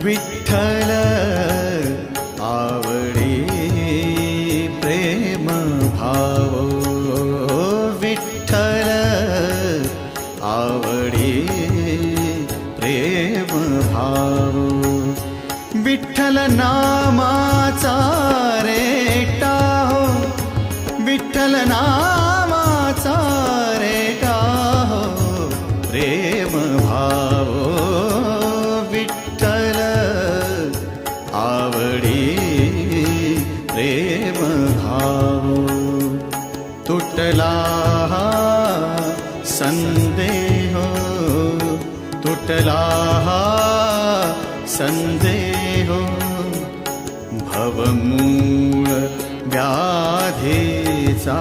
विठ्ठल आवडी प्रेम भाव, विठ्ठल आवडी प्रेम भाव, विठ्ठल नामाचा रेटा हो, विठ्ठल नामाचा रेटा हो प्रेम भाव, विठ्ठल आवडी प्रेम भाव. तुटला संदेह, तुटला संदेह, भवमूळ व्याधीचा